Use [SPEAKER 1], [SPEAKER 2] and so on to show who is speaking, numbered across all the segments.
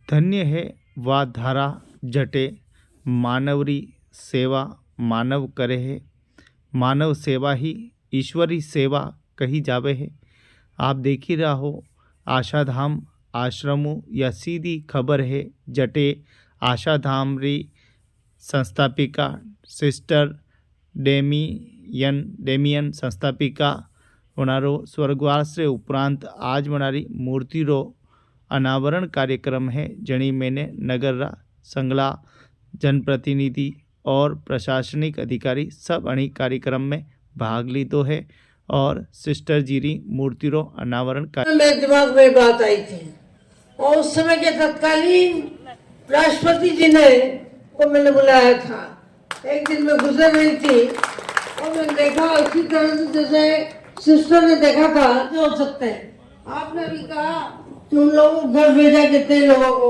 [SPEAKER 1] धन्य है वा धारा जटे, मानवरी सेवा मानव करे है, मानव सेवा ही ईश्वरी सेवा कही जावे है। आप देख ही रहा हो आशाधाम आश्रमों या सीधी खबर है जटे आशाधाम री संस्थापिका सिस्टर डेमियन संस्थापिका होनारो स्वर्गवास रे उपरांत आज मनारी मूर्ति रो अनावरण कार्यक्रम है जणी मैंने नगर संगला जनप्रतिनिधि और प्रशासनिक अधिकारी सब अणी कार्यक्रम में भाग लीधो है और सिस्टर जीरी मूर्ति रो अनावरण
[SPEAKER 2] मेरे दिमाग में बात आई थी और उस समय के तत्कालीन राष्ट्रपति जी ने को मैंने बुलाया था। एक दिन मैं गुजर रही थी और मैंने देखा उसी तरह से जैसे सिस्टर ने देखा था जो हो सकते हैं। आपने भी कहा तुम लोग घर भेजा कितने लोगों को,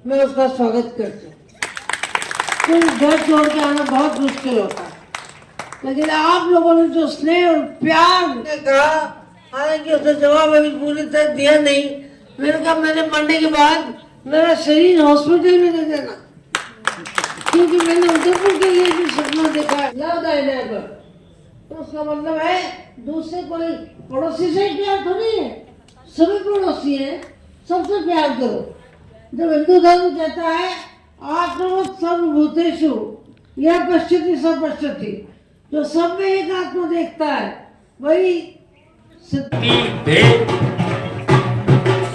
[SPEAKER 2] मैं उसका स्वागत करती हूँ। क्योंकि घर छोड़ के आना बहुत मुश्किल होता है, लेकिन आप लोगों ने जो स्नेह और प्यार ने कहा, हालांकि उसने जवाब अभी पूरी तरह दिया नहीं। मैंने कहा मैंने मरने के बाद मेरा शरीर हॉस्पिटल में दे देना, क्योंकि मैंने उदयपुर के लिए भी सपना देखा है। लव दाई नेबर, तो उसका मतलब है दूसरे कोई पड़ोसी से प्यार थोड़ी है, सभी पड़ोसी है, सबसे प्यार करो। जब हिंदू धर्म कहता है आत्मवत् सर्वभूतेषु यः पश्यति स पश्यति, जो सब में एक आत्मा देखता है वही
[SPEAKER 3] भेद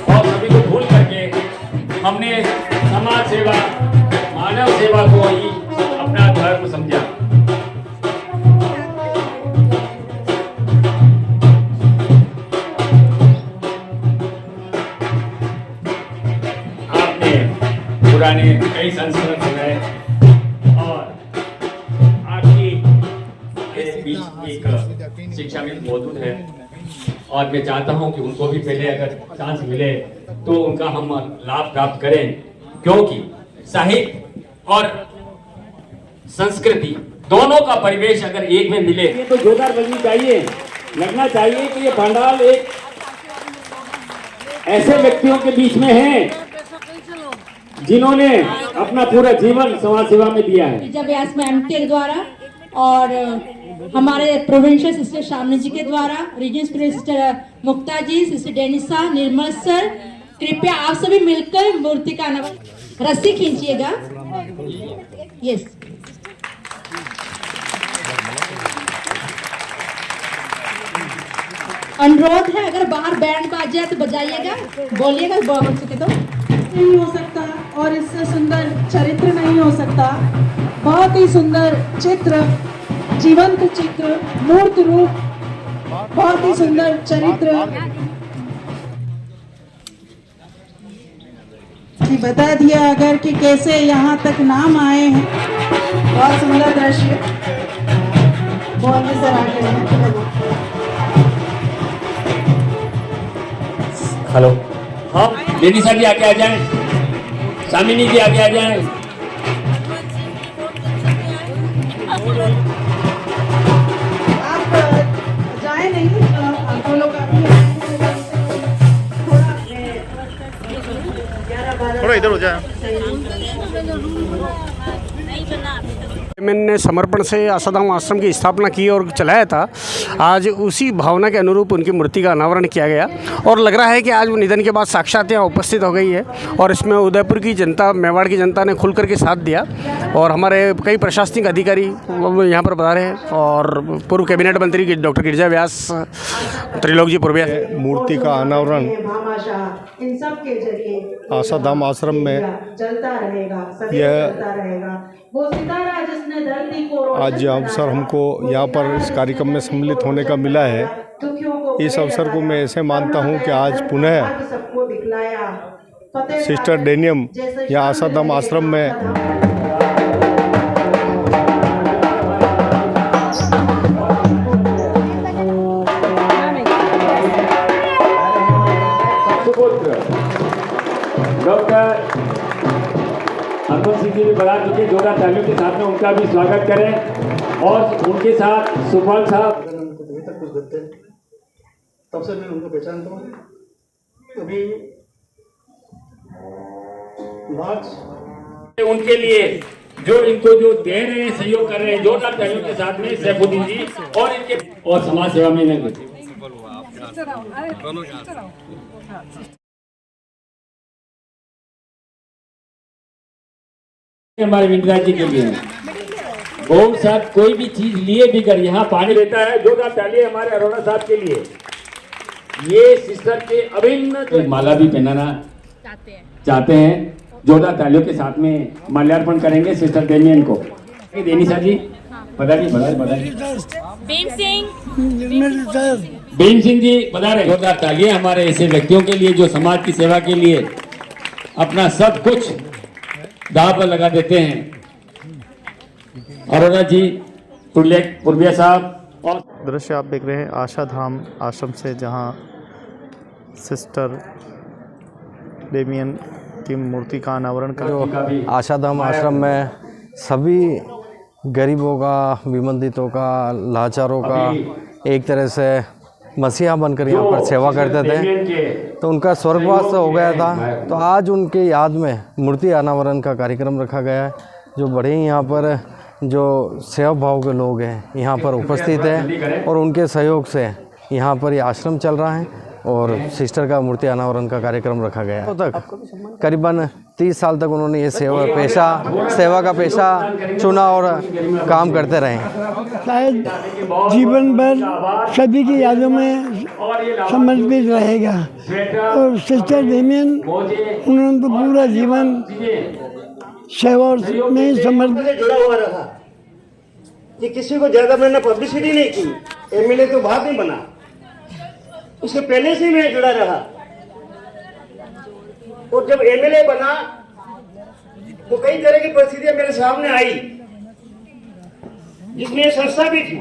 [SPEAKER 3] और सभी को भूल करके हमने समाज सेवा मानव सेवा को ही अपना धर्म समझा। आपने पुराने कई संस्करण सुनाए और आपकी इस बीच एक शिक्षा में मौजूद है और मैं चाहता हूं कि उनको भी पहले अगर चांस मिले तो उनका हम लाभ प्राप्त करें, क्योंकि साहित्य और संस्कृति दोनों का परिवेश अगर एक में मिले तो जोरदार बजनी चाहिए, लगना चाहिए कि ये भंडार एक ऐसे व्यक्तियों के बीच में है जिन्होंने अपना पूरा जीवन समाज सेवा में दिया है।
[SPEAKER 4] व्यास मैम के द्वारा और हमारे प्रोविंशियल सिस्टर शामनी जी के द्वारा, रीजनल सिस्टर मुक्ता जी, सिस्टर डेनिसा, निर्मल सर, कृपया आप सभी मिलकर मूर्ति का रस्सी खींचिएगा। यस, अनुरोध है अगर बाहर बैंड बाज जाए तो बजाइएगा, बोलिएगा बोल सके तो।
[SPEAKER 5] नहीं हो सकता और इससे सुंदर चरित्र नहीं हो सकता। बहुत ही सुंदर चित्र, जीवंत चित्र, मूर्त रूप, बहुत ही सुंदर चरित्र। बता दिया अगर कि कैसे यहाँ तक नाम आए हैं। बहुत सुंदर दृश्य, बहुत ही सराहनीय है।
[SPEAKER 3] हेलो, हाँ लेडी सर जी आगे आ जाएं, शामिनी जी आगे आ जाएं।
[SPEAKER 5] आप जाए नहीं, आप लोग
[SPEAKER 1] थोड़ा इधर हो जाए।
[SPEAKER 6] मैंने समर्पण से आशाधाम आश्रम की स्थापना की और चलाया था। आज उसी भावना के अनुरूप उनकी मूर्ति का अनावरण किया गया और लग रहा है कि आज वो निधन के बाद साक्षात यहाँ उपस्थित हो गई है और इसमें उदयपुर की जनता, मेवाड़ की जनता ने खुल करके साथ दिया और हमारे कई प्रशासनिक अधिकारी यहाँ पर बता रहे हैं और पूर्व कैबिनेट मंत्री डॉक्टर गिरिजा व्यास, त्रिलोक जी पूर्व।
[SPEAKER 7] मूर्ति का अनावरण
[SPEAKER 5] इन सब के जरिए
[SPEAKER 7] आशाधाम आश्रम में
[SPEAKER 5] चलता रहेगा,
[SPEAKER 7] यह
[SPEAKER 5] वो सितारा जिसने धरती को
[SPEAKER 7] आज अवसर हमको यहाँ पर इस कार्यक्रम में सम्मिलित होने का मिला है। इस अवसर को मैं ऐसे मानता हूँ कि आज पुनः सिस्टर डेनियम या आशाधाम आश्रम में
[SPEAKER 3] डॉक्टर हनुमान सिंह जी भी बता चुके, जोरदार तालियों के साथ में उनका भी स्वागत करें और उनके साथ सुफल साहब
[SPEAKER 8] कुछ देते हैं, तब से मैं उनको पहचानता हूँ। अभी मार्च
[SPEAKER 3] उनके लिए जो इनको जो दे रहे हैं, सहयोग कर रहे हैं, जोरदार तालियों के साथ में सैफुद्दीन जी और इनके और समाज सेवा में लगे। हमारे विंद्राज जी के लिए बहुत साहब कोई भी चीज लिए भी कर यहाँ पानी लेता है, जोरदार ताली हमारे अरोड़ा साहब के लिए। ये सिस्टर के अभिन्न माला भी पहनाना चाहते हैं, जोरदार तालियों के साथ में माल्यार्पण करेंगे सिस्टर डेमियन को। डेनिसा जी बधाई भीम सिंह जी बता रहे, जोरदार तालियां हमारे ऐसे व्यक्तियों के लिए जो समाज की सेवा के लिए अपना सब कुछ दांव पर लगा देते हैं। अरोड़ा जी, पूर्विया साहब और
[SPEAKER 1] दृश्य आप देख रहे हैं आशा धाम आश्रम से, जहां सिस्टर डेमियन की मूर्ति का अनावरण कर
[SPEAKER 9] आशाधाम आश्रम में सभी गरीबों का, विमंदितों का, लाचारों का एक तरह से मसीहा बनकर यहाँ पर सेवा करते थे। तो उनका स्वर्गवास हो गया था, तो आज उनके याद में मूर्ति अनावरण का कार्यक्रम रखा गया है। जो बड़े ही यहाँ पर जो सेवा भाव के लोग हैं यहाँ पर उपस्थित हैं और उनके सहयोग से यहाँ पर ये आश्रम चल रहा है और सिस्टर का मूर्ति अनावरण का कार्यक्रम रखा गया है। तो तक करीबन 30 साल तक उन्होंने ये सेवा का पेशा चुना और काम करते रहे।
[SPEAKER 10] शायद जीवन भर सभी की यादों में समर्पित रहेगा और सिस्टर डेमियन उन्होंने तो पूरा जीवन सेवा में समर्पित
[SPEAKER 8] से जुड़ा हुआ रहा कि किसी को ज्यादा मैंने पब्लिसिटी नहीं की। एमएलए तो बाद में बना, उसके पहले से मैं जुड़ा रहा और जब एमएलए बना तो कई तरह की परिस्थितियां मेरे सामने आई जिसमें संस्था भी थी,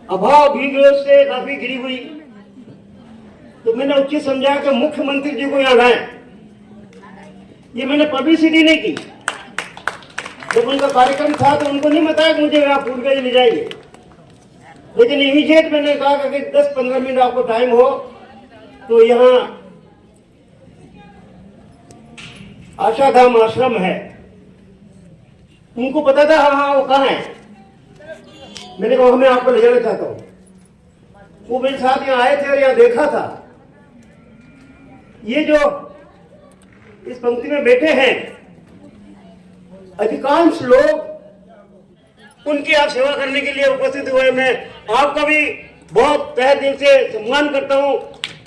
[SPEAKER 8] अभाव भी से काफी गिरी हुई। तो मैंने उचित समझा कि मुख्यमंत्री जी को यहाँ लाए। ये मैंने पब्लिसिटी नहीं की। जब उनका कार्यक्रम था तो उनको नहीं बताया कि मुझे यहाँ पूर्व ले जाइए, लेकिन इमीडिएट मैंने कहा कि 10-15 मिनट आपको टाइम हो तो यहाँ आशाधाम आश्रम है। उनको पता था हाँ वो कहाँ है। मैंने कहा मैं आपको ले जाना चाहता हूँ। वो मेरे साथ यहाँ आए थे और यहाँ देखा था। ये जो इस पंक्ति में बैठे हैं अधिकांश लोग उनकी आप सेवा करने के लिए उपस्थित हुए। मैं आपका भी बहुत तहे दिल से सम्मान करता हूँ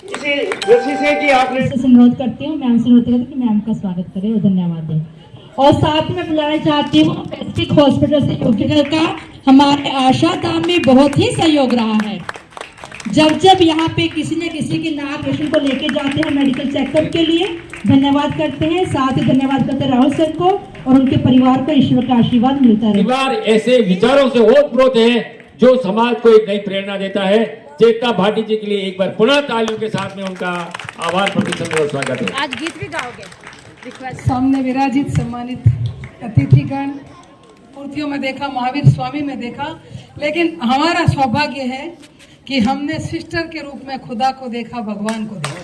[SPEAKER 8] इसी दृष्टि से कि आपने
[SPEAKER 4] अनुरोध करती हूँ, मैम से अनुरोध करती हूँ कि मैम का स्वागत करें और धन्यवाद दें। और साथ में बुलाना चाहती हूँ पैसिफिक हॉस्पिटल से हॉस्पिटल का हमारे आशा धाम में बहुत ही सहयोग रहा है। जब यहाँ पे किसी न किसी के नाम पेशेंट को लेके जाते हैं मेडिकल चेकअप के लिए, धन्यवाद करते हैं। साथ ही धन्यवाद करते हैं राहुल सर को और उनके परिवार को ईश्वर का आशीर्वाद मिलता रहे।
[SPEAKER 3] परिवार ऐसे विचारों से ओतप्रोत है जो समाज को एक नई प्रेरणा देता है। चेतना भाटी जी के लिए एक बार पुनः तालियों के साथ में उनका आभार प्रदर्शन और स्वागत है।
[SPEAKER 11] आज गीत भी गाओगे?
[SPEAKER 5] सामने विराजित सम्मानित अतिथिगण, मूर्तियों में देखा, महावीर स्वामी में देखा, लेकिन हमारा सौभाग्य है कि हमने सिस्टर के रूप में खुदा को देखा, भगवान को देखा।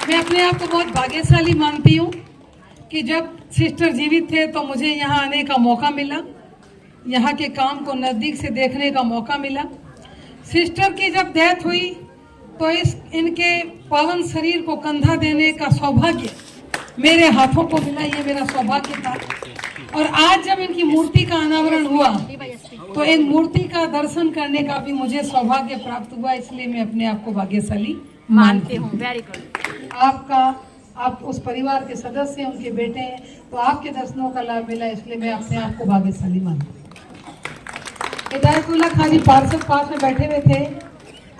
[SPEAKER 5] मैं अपने आप को बहुत भाग्यशाली मानती हूँ कि जब सिस्टर जीवित थे तो मुझे यहाँ आने का मौका मिला, यहाँ के काम को नज़दीक से देखने का मौका मिला। सिस्टर की जब डेथ हुई तो इनके पावन शरीर को कंधा देने का सौभाग्य मेरे हाथों को मिला, ये मेरा सौभाग्य था। और आज जब इनकी मूर्ति का अनावरण हुआ तो इन मूर्ति का दर्शन करने का भी मुझे सौभाग्य प्राप्त हुआ, इसलिए मैं अपने आप को भाग्यशाली मानती हूँ।
[SPEAKER 11] Very good.
[SPEAKER 5] आप उस परिवार के सदस्य हैं, उनके बेटे हैं, तो आपके दर्शनों का लाभ मिला, इसलिए मैं अपने आप को भाग्यशाली मानती हूँ। हिदायतुल्लाह खाजी पार्षद पास में बैठे हुए थे,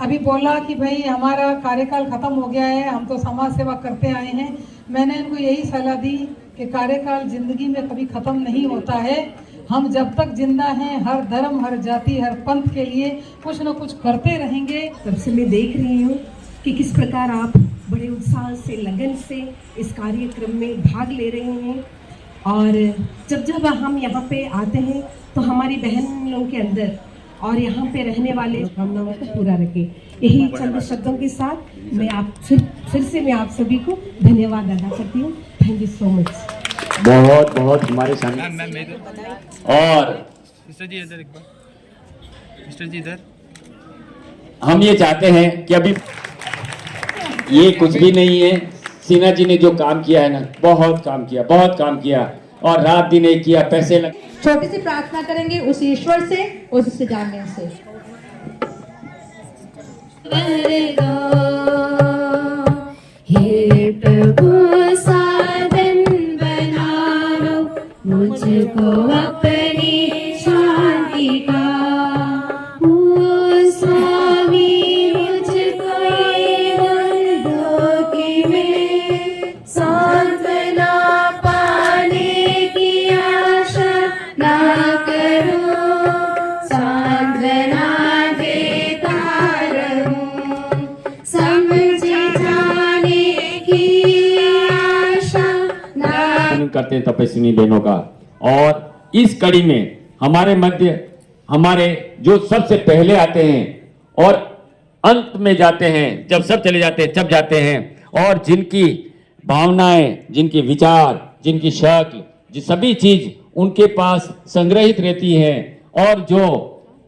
[SPEAKER 5] अभी बोला कि भाई हमारा कार्यकाल खत्म हो गया है, हम तो समाज सेवा करते आए हैं। मैंने इनको यही सलाह दी कि कार्यकाल जिंदगी में कभी खत्म नहीं होता है। हम जब तक जिंदा हैं हर धर्म, हर जाति, हर पंथ के लिए कुछ न कुछ करते रहेंगे।
[SPEAKER 12] तब से मैं देख रही हूँ कि किस प्रकार आप बड़े उत्साह से, लगन से इस कार्यक्रम में भाग ले रहे हैं। और जब हम यहाँ पे आते हैं तो हमारी बहनों के अंदर और यहाँ पे रहने वाले भावनाओं को पूरा रखें। यही चंद शब्दों के साथ मैं आप फिर से मैं आप सभी को धन्यवाद अदा करती हूँ। Thank you so much.
[SPEAKER 3] बहुत बहुत हमारे सामने और
[SPEAKER 1] मिस्टर जी इधर एक बार, मिस्टर जी इधर।
[SPEAKER 3] हम ये चाहते हैं कि अभी ये कुछ भी नहीं है। सिन्हा जी ने जो काम किया है ना, बहुत काम किया और रात दिन एक किया, पैसे लगे।
[SPEAKER 4] छोटी सी प्रार्थना करेंगे उस ईश्वर से, उस सिद्धांत से।
[SPEAKER 11] हे प्रभु साधन बनाओ मुझको अपनी शांति का। ओ स्वामी मुझको ये मन दो कि मैं सांत्वना पाने की आशा ना करूं, सांत्वना देता रहूं, समझे जाने की आशा ना।
[SPEAKER 3] करते हैं तपस्विनी बहनों का। और इस कड़ी में हमारे मध्य हमारे जो सबसे पहले आते हैं और अंत में जाते हैं, जब सब चले जाते हैं तब जाते हैं, और जिनकी भावनाएं, जिनके विचार, जिनकी शक्ल, जो सभी चीज उनके पास संग्रहित रहती है और जो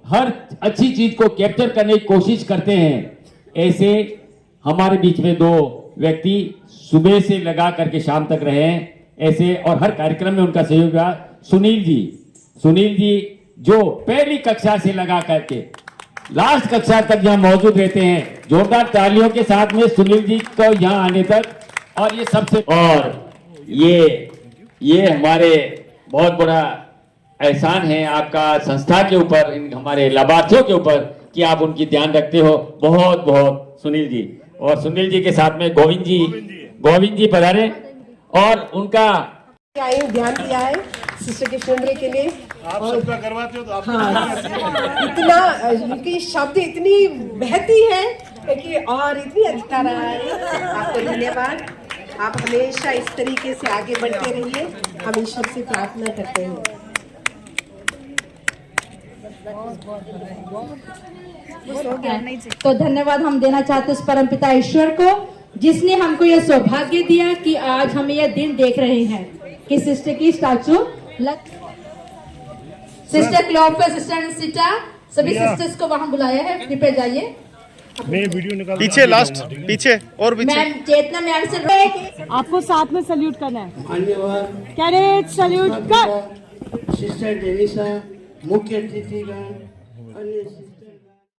[SPEAKER 3] हर अच्छी चीज को कैप्चर करने की कोशिश करते हैं, ऐसे हमारे बीच में दो व्यक्ति सुबह से लगा करके शाम तक रहे हैं ऐसे, और हर कार्यक्रम में उनका सहयोग रहा। सुनील जी जो पहली कक्षा से लगा करके लास्ट कक्षा तक यहाँ मौजूद रहते हैं। जोरदार तालियों के साथ में सुनील जी को यहाँ आने तक, और ये सबसे, और ये हमारे बहुत बड़ा एहसान है आपका संस्था के ऊपर, हमारे लाभार्थियों के ऊपर, कि आप उनकी ध्यान रखते हो। बहुत बहुत सुनील जी, और सुनील जी के साथ में गोविंद जी पधारे और उनका
[SPEAKER 12] ध्यान दिया है सिस्टर के फैमिली के लिए।
[SPEAKER 7] आप सबका करवाते हो तो आप
[SPEAKER 12] इतना उनकी शब्द इतनी बहती है कि और इतनी अच्छा रहा है। आपको धन्यवाद। आप हमेशा इस तरीके से आगे बढ़ते रहिए, हम ईश्वर से प्रार्थना करते हैं।
[SPEAKER 4] तो धन्यवाद हम देना चाहते हैं उस परमपिता ईश्वर को, जिसने हमको यह सौभाग्य दिया कि आज हम यह दिन देख रहे हैं कि सिस्टर की स्टैचू सिस्टर क्लोफा, सिस्टर अनिसिटा, सभी सिस्टर्स को वहां बुलाया है। कृपया जाइए
[SPEAKER 1] पीछे, लास्ट पीछे और पीछे।
[SPEAKER 4] मैम चेतना मैम से
[SPEAKER 5] आपको साथ में सल्यूट करना है।
[SPEAKER 2] धन्यवाद।
[SPEAKER 5] कैडेट सल्यूट कर।
[SPEAKER 2] सिस्टर डेनिसा, मुख्य अतिथिगण, अन्य